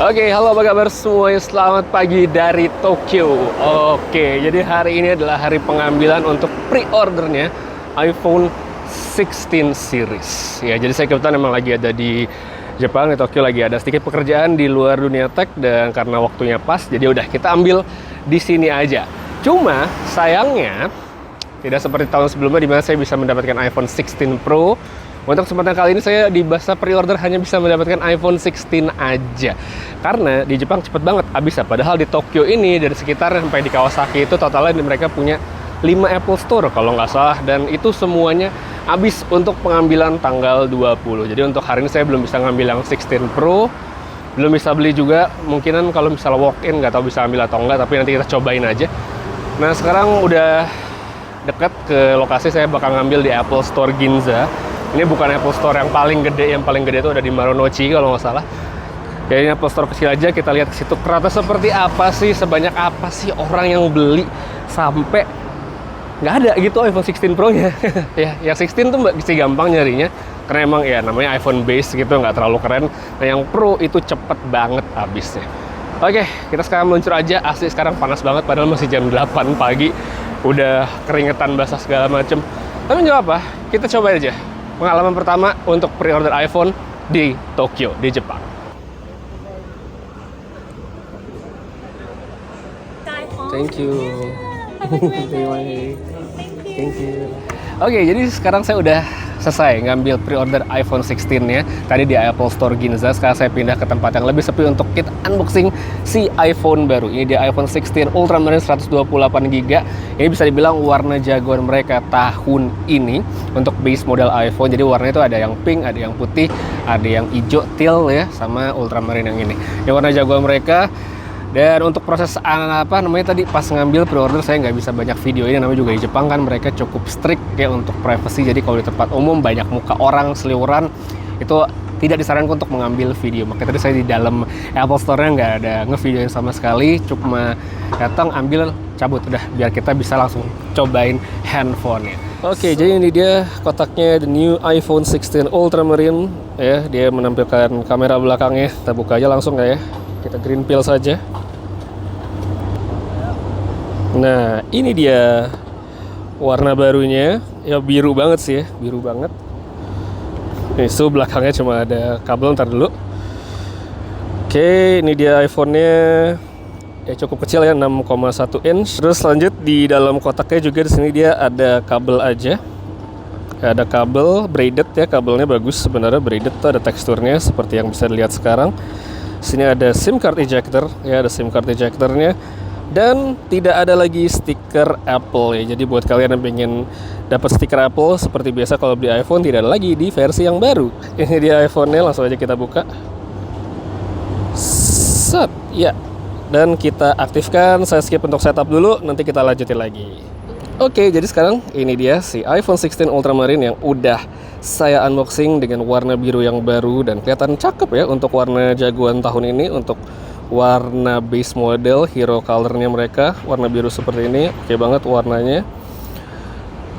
Oke, halo apa kabar semuanya? Selamat pagi dari Tokyo. Oke, jadi hari ini adalah hari pengambilan untuk pre-ordernya iPhone 16 series. Ya, jadi saya kebetulan emang lagi ada di Jepang, di Tokyo, lagi ada sedikit pekerjaan di luar dunia tech dan karena waktunya pas, jadi udah kita ambil di sini aja. Cuma sayangnya tidak seperti tahun sebelumnya di mana saya bisa mendapatkan iPhone 16 Pro. Untuk kesempatan kali ini saya di masa pre-order hanya bisa mendapatkan iPhone 16 aja. Karena di Jepang cepet banget habisnya. Padahal di Tokyo ini dari sekitar sampai di Kawasaki itu totalnya mereka punya 5 Apple Store kalau nggak salah. Dan itu semuanya habis untuk pengambilan tanggal 20. Jadi untuk hari ini saya belum bisa ngambil yang 16 Pro. Belum bisa beli juga. Mungkinan kalau misalnya walk-in nggak tahu bisa ambil atau enggak. Tapi nanti kita cobain aja. Nah sekarang udah dekat ke lokasi, saya bakal ngambil di Apple Store Ginza. Ini bukan Apple Store yang paling gede itu ada di Marunouchi kalau nggak salah. Ya ini Apple Store kecil aja, kita lihat ke situ ternyata seperti apa sih, sebanyak apa sih orang yang beli sampai nggak ada gitu iPhone 16 Pro-nya. Ya, yang 16 tuh masih gampang nyarinya karena emang ya namanya iPhone base gitu, nggak terlalu keren. Nah yang Pro itu cepet banget habisnya. Oke, kita sekarang meluncur aja. Asli sekarang panas banget padahal masih jam 8 pagi. Udah keringetan basah segala macem. Tapi nggak apa, kita coba aja. Pengalaman pertama untuk pre-order iPhone di Tokyo, di Jepang. Thank you. Thank you. Oke, jadi sekarang saya udah selesai ngambil pre-order iPhone 16 ya. Tadi di Apple Store Ginza, sekarang saya pindah ke tempat yang lebih sepi untuk kita unboxing si iPhone baru. Ini di iPhone 16 Ultramarine 128GB. Ini bisa dibilang warna jagoan mereka tahun ini untuk base model iPhone. Jadi warnanya itu ada yang pink, ada yang putih, ada yang hijau teal ya, sama Ultramarine yang ini. Ini warna jagoan mereka. Dan untuk proses apa namanya tadi pas ngambil pre-order saya nggak bisa banyak video ini, namanya juga di Jepang kan mereka cukup strict ya untuk privacy. Jadi kalau di tempat umum banyak muka orang seliweran itu tidak disarankan untuk mengambil video. Makanya tadi saya di dalam Apple Store-nya nggak ada ngevideoin sama sekali, cuma datang ambil cabut udah biar kita bisa langsung cobain handphonenya. Oke, jadi ini dia kotaknya, the new iPhone 16 Ultramarine ya. Dia menampilkan kamera belakangnya. Kita buka aja langsung ya. Kita green peel saja. Nah, ini dia warna barunya. Ya biru banget sih ya, biru banget. Ini tuh belakangnya cuma ada kabel, ntar dulu. Oke, ini dia iPhone-nya. Ya cukup kecil ya, 6,1 inch. Terus lanjut di dalam kotaknya juga di sini dia ada kabel aja. Ada kabel braided ya, kabelnya bagus sebenarnya, braided tuh ada teksturnya seperti yang bisa dilihat sekarang. Sini ada SIM card ejector ya, ada SIM card ejectornya. Dan tidak ada lagi stiker Apple ya. Jadi buat kalian yang pengen dapat stiker Apple seperti biasa kalau beli iPhone, tidak ada lagi di versi yang baru. Ini dia iPhone-nya, langsung aja kita buka. Set, ya. Dan kita aktifkan, saya skip untuk setup dulu, nanti kita lanjutin lagi. Oke, jadi sekarang ini dia si iPhone 16 Ultramarine yang udah saya unboxing dengan warna biru yang baru dan kelihatan cakep ya untuk warna jagoan tahun ini. Untuk warna base model hero colornya mereka, warna biru seperti ini, oke banget warnanya.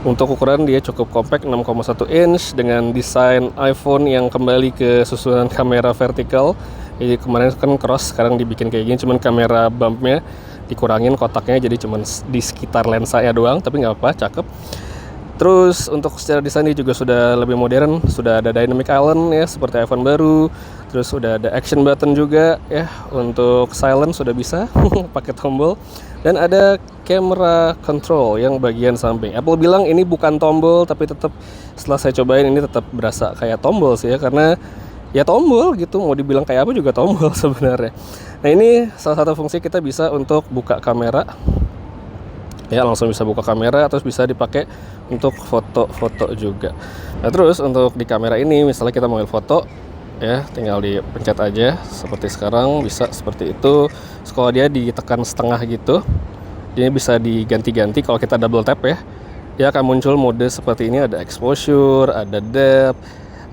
Untuk ukuran dia cukup compact, 6,1 inch dengan desain iPhone yang kembali ke susunan kamera vertikal. Jadi kemarin kan cross, sekarang dibikin kayak gini, cuman kamera bumpnya dikurangin kotaknya jadi cuman di sekitar lensa ya doang, tapi nggak apa, cakep. Terus untuk secara desain ini juga sudah lebih modern, sudah ada dynamic island ya seperti iPhone baru. Terus sudah ada action button juga ya, untuk silent sudah bisa pakai tombol. Dan ada camera control yang bagian samping. Apple bilang ini bukan tombol, tapi tetap setelah saya cobain ini tetap berasa kayak tombol sih ya, karena ya tombol gitu, mau dibilang kayak apa juga tombol sebenarnya. Nah ini salah satu fungsi kita bisa untuk buka kamera ya, langsung bisa buka kamera, terus bisa dipakai untuk foto-foto juga. Nah terus untuk di kamera ini misalnya kita mau ambil foto ya, tinggal dipencet aja seperti sekarang, bisa seperti itu. Terus kalau dia ditekan setengah gitu, dia bisa diganti-ganti. Kalau kita double tap ya, dia akan muncul mode seperti ini, ada exposure, ada depth,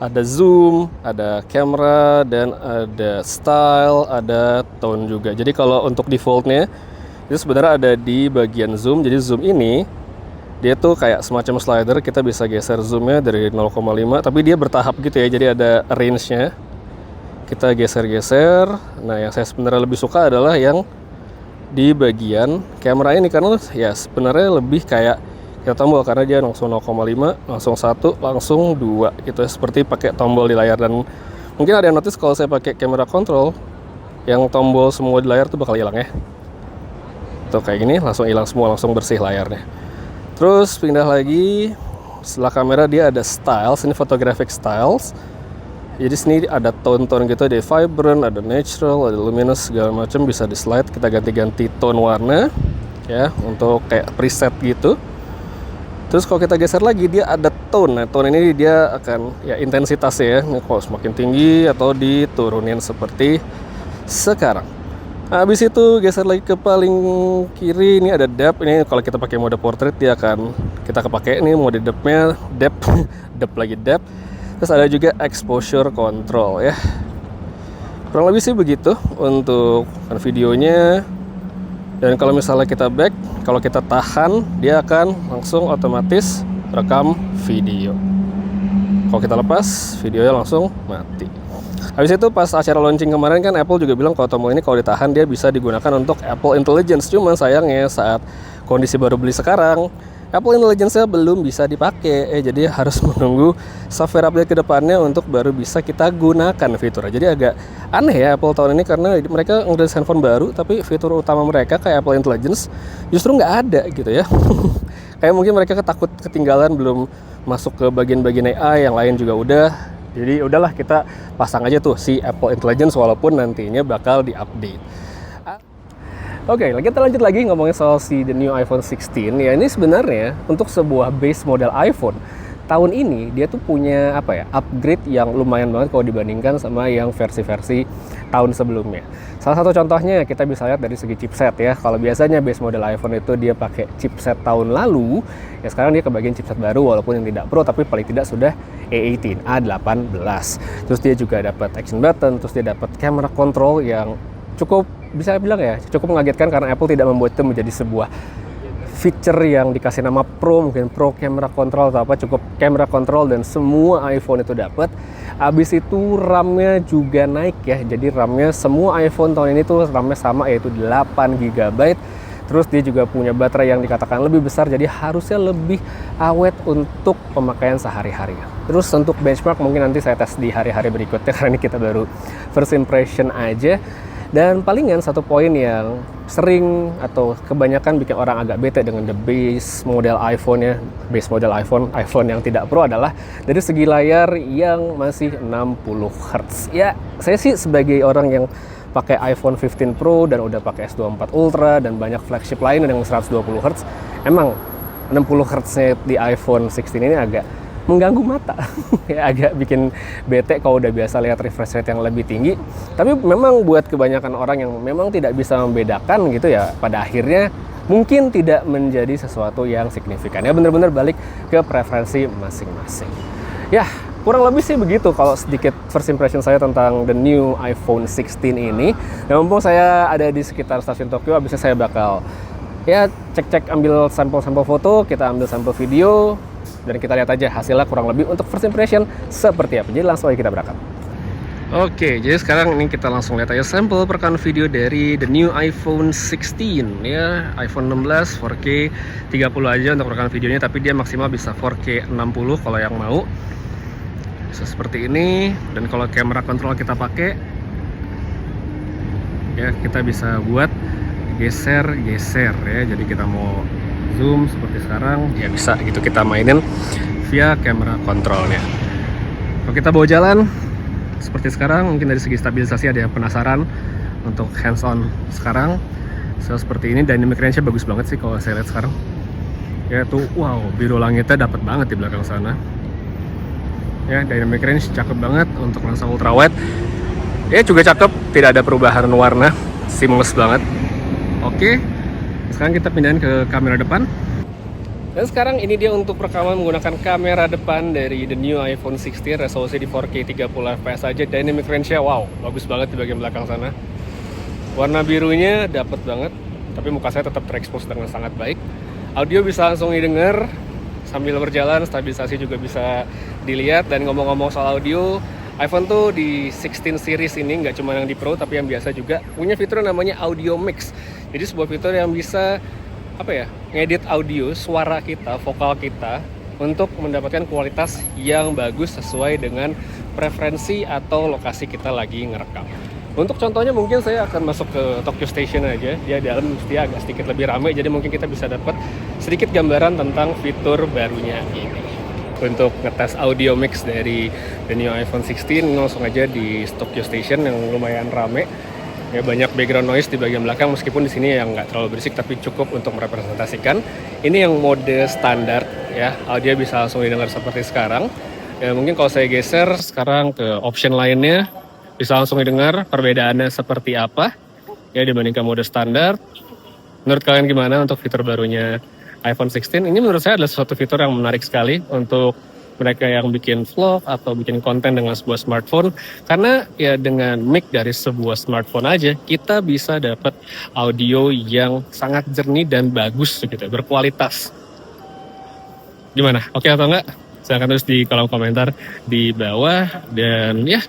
ada zoom, ada camera, dan ada style, ada tone juga. Jadi kalau untuk defaultnya itu sebenarnya ada di bagian zoom. Jadi zoom ini dia tuh kayak semacam slider, kita bisa geser zoomnya dari 0,5, tapi dia bertahap gitu ya, jadi ada range-nya. kita geser-geser. Nah, yang saya sebenarnya lebih suka adalah yang di bagian kamera ini, karena ya sebenarnya lebih kayak kita tombol, karena dia langsung 0,5, langsung 1, langsung 2 gitu, seperti pakai tombol di layar. Dan mungkin ada yang notice kalau saya pakai kamera control, yang tombol semua di layar tuh bakal hilang ya. Tuh kayak gini langsung hilang semua, langsung bersih layarnya. Terus pindah lagi, setelah kamera dia ada styles, ini photographic styles. Jadi sini ada tone-tone gitu, ada vibrant, ada natural, ada luminous, segala macam, bisa di slide, kita ganti-ganti tone warna ya untuk kayak preset gitu. Terus kalau kita geser lagi dia ada tone. Nah, tone ini dia akan ya intensitasnya ya, ini kalau semakin tinggi atau diturunin seperti sekarang. Nah, habis itu geser lagi ke paling kiri, ini ada depth. Ini kalau kita pakai mode portrait dia akan kita kepake ini mode depth-nya, depth depth lagi depth. Terus ada juga exposure control ya. Kurang lebih sih begitu untuk videonya. Dan kalau misalnya kita back, kalau kita tahan, dia akan langsung otomatis rekam video. Kalau kita lepas, videonya langsung mati. Habis itu pas acara launching kemarin kan Apple juga bilang kalau tombol ini kalau ditahan dia bisa digunakan untuk Apple Intelligence. Cuman sayangnya saat kondisi baru beli sekarang, Apple Intelligence-nya belum bisa dipakai, jadi harus menunggu software update ke depannya untuk baru bisa kita gunakan fiturnya. Jadi agak aneh ya Apple tahun ini, karena mereka ngerilis handphone baru, tapi fitur utama mereka kayak Apple Intelligence justru nggak ada gitu ya. Kayak mungkin mereka takut ketinggalan, belum masuk ke bagian-bagian AI, yang lain juga udah. Jadi udahlah kita pasang aja tuh si Apple Intelligence walaupun nantinya bakal diupdate. Oke, kita lanjut lagi ngomongin soal si the new iPhone 16. Ya, ini sebenarnya untuk sebuah base model iPhone tahun ini dia tuh punya apa ya, upgrade yang lumayan banget kalau dibandingkan sama yang versi-versi tahun sebelumnya. Salah satu contohnya kita bisa lihat dari segi chipset ya. Kalau biasanya base model iPhone itu dia pakai chipset tahun lalu, ya sekarang dia kebagian chipset baru walaupun yang tidak Pro, tapi paling tidak sudah A18, A18. Terus dia juga dapat action button, terus dia dapat camera control yang cukup bisa bilang ya cukup mengagetkan, karena Apple tidak membuat itu menjadi sebuah feature yang dikasih nama Pro, mungkin Pro Camera Control atau apa, cukup Camera Control dan semua iPhone itu dapat. Habis itu RAM-nya juga naik ya, jadi RAM-nya semua iPhone tahun ini tuh RAM-nya sama, yaitu 8 GB. Terus dia juga punya baterai yang dikatakan lebih besar, jadi harusnya lebih awet untuk pemakaian sehari-hari. Terus untuk benchmark mungkin nanti saya tes di hari-hari berikutnya, karena ini kita baru first impression aja. Dan palingan satu poin yang sering atau kebanyakan bikin orang agak bete dengan the base model iPhone ya, base model iPhone yang tidak Pro adalah dari segi layar yang masih 60 Hz. Ya, saya sih sebagai orang yang pakai iPhone 15 Pro dan udah pakai S24 Ultra dan banyak flagship lain yang 120 Hz, emang 60 Hz-nya di iPhone 16 ini agak mengganggu mata. Ya, agak bikin bete kalau udah biasa lihat refresh rate yang lebih tinggi. Tapi memang buat kebanyakan orang yang memang tidak bisa membedakan gitu ya, pada akhirnya mungkin tidak menjadi sesuatu yang signifikan. Ya benar-benar balik ke preferensi masing-masing. Ya, kurang lebih sih begitu kalau sedikit first impression saya tentang the new iPhone 16 ini. Dan mumpung saya ada di sekitar stasiun Tokyo, habisnya saya bakal ya cek-cek, ambil sampel-sampel foto, kita ambil sampel video, dan kita lihat aja hasilnya kurang lebih untuk first impression seperti apa. Jadi langsung aja kita berangkat. Oke, jadi sekarang ini kita langsung lihat aja sampel perekaman video dari the new iPhone 16 ya. iPhone 16 4K 30 aja untuk perekaman videonya, tapi dia maksimal bisa 4K 60 kalau yang mau. Bisa seperti ini. Dan kalau camera control kita pakai ya, kita bisa buat geser-geser ya. Jadi kita mau zoom seperti sekarang ya bisa gitu, kita mainin via camera controlnya. Kalau kita bawa jalan seperti sekarang, mungkin dari segi stabilisasi ada yang penasaran untuk hands on sekarang. Seperti ini, dynamic range-nya bagus banget sih kalau saya lihat sekarang. Ya tuh, wow, biru langitnya dapat banget di belakang sana. Ya, dynamic range cakep banget untuk lensa ultra wide. Ya juga cakep, tidak ada perubahan warna, seamless banget. Oke. Sekarang kita pindahin ke kamera depan. Dan sekarang ini dia untuk rekaman menggunakan kamera depan dari the new iPhone 16, resolusi di 4K 30 fps aja. Dynamic range-nya wow, bagus banget di bagian belakang sana. Warna birunya dapet banget, tapi muka saya tetap terekspos dengan sangat baik. Audio bisa langsung didengar sambil berjalan, stabilisasi juga bisa dilihat. Dan ngomong-ngomong soal audio, iPhone tuh di 16 series ini nggak cuma yang di Pro tapi yang biasa juga punya fitur yang namanya Audio Mix. Jadi sebuah fitur yang bisa ngedit audio suara kita, vokal kita untuk mendapatkan kualitas yang bagus sesuai dengan preferensi atau lokasi kita lagi ngerekam. Untuk contohnya mungkin saya akan masuk ke Tokyo Station aja. Dia dalam mesti agak sedikit lebih ramai, jadi mungkin kita bisa dapat sedikit gambaran tentang fitur barunya ini. Untuk ngetes audio mix dari the new iPhone 16 langsung aja di Tokyo Station yang lumayan rame. Ya, banyak background noise di bagian belakang meskipun di sini yang nggak terlalu berisik tapi cukup untuk merepresentasikan. Ini yang mode standar ya, audio bisa langsung didengar seperti sekarang. Ya, mungkin kalau saya geser sekarang ke option lainnya bisa langsung didengar perbedaannya seperti apa ya dibandingkan mode standar. Menurut kalian gimana untuk fitur barunya iPhone 16? Ini menurut saya adalah suatu fitur yang menarik sekali untuk mereka yang bikin vlog atau bikin konten dengan sebuah smartphone, karena ya dengan mic dari sebuah smartphone aja kita bisa dapat audio yang sangat jernih dan bagus gitu, berkualitas. Gimana? Oke atau enggak? Silahkan tulis di kolom komentar di bawah. Dan ya,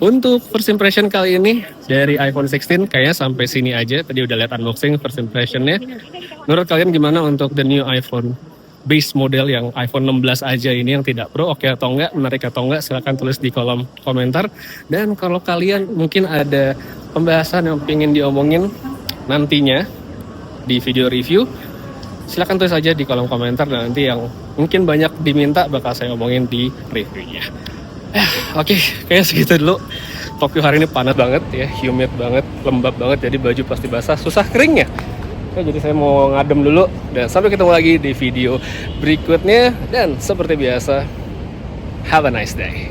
untuk first impression kali ini dari iPhone 16 kayaknya sampai sini aja. Tadi udah lihat unboxing first impressionnya. Menurut kalian gimana untuk the new iPhone base model yang iPhone 16 aja ini yang tidak Pro? Oke atau enggak, menarik atau enggak, silahkan tulis di kolom komentar. Dan kalau kalian mungkin ada pembahasan yang pengen diomongin nantinya di video review, silahkan tulis aja di kolom komentar, dan nanti yang mungkin banyak diminta bakal saya omongin di reviewnya. Oke, kayaknya segitu dulu. Tokyo hari ini panas banget ya, humid banget, lembab banget, jadi baju pasti basah, susah keringnya. Oke, jadi saya mau ngadem dulu, dan sampai ketemu lagi di video berikutnya. Dan seperti biasa, have a nice day.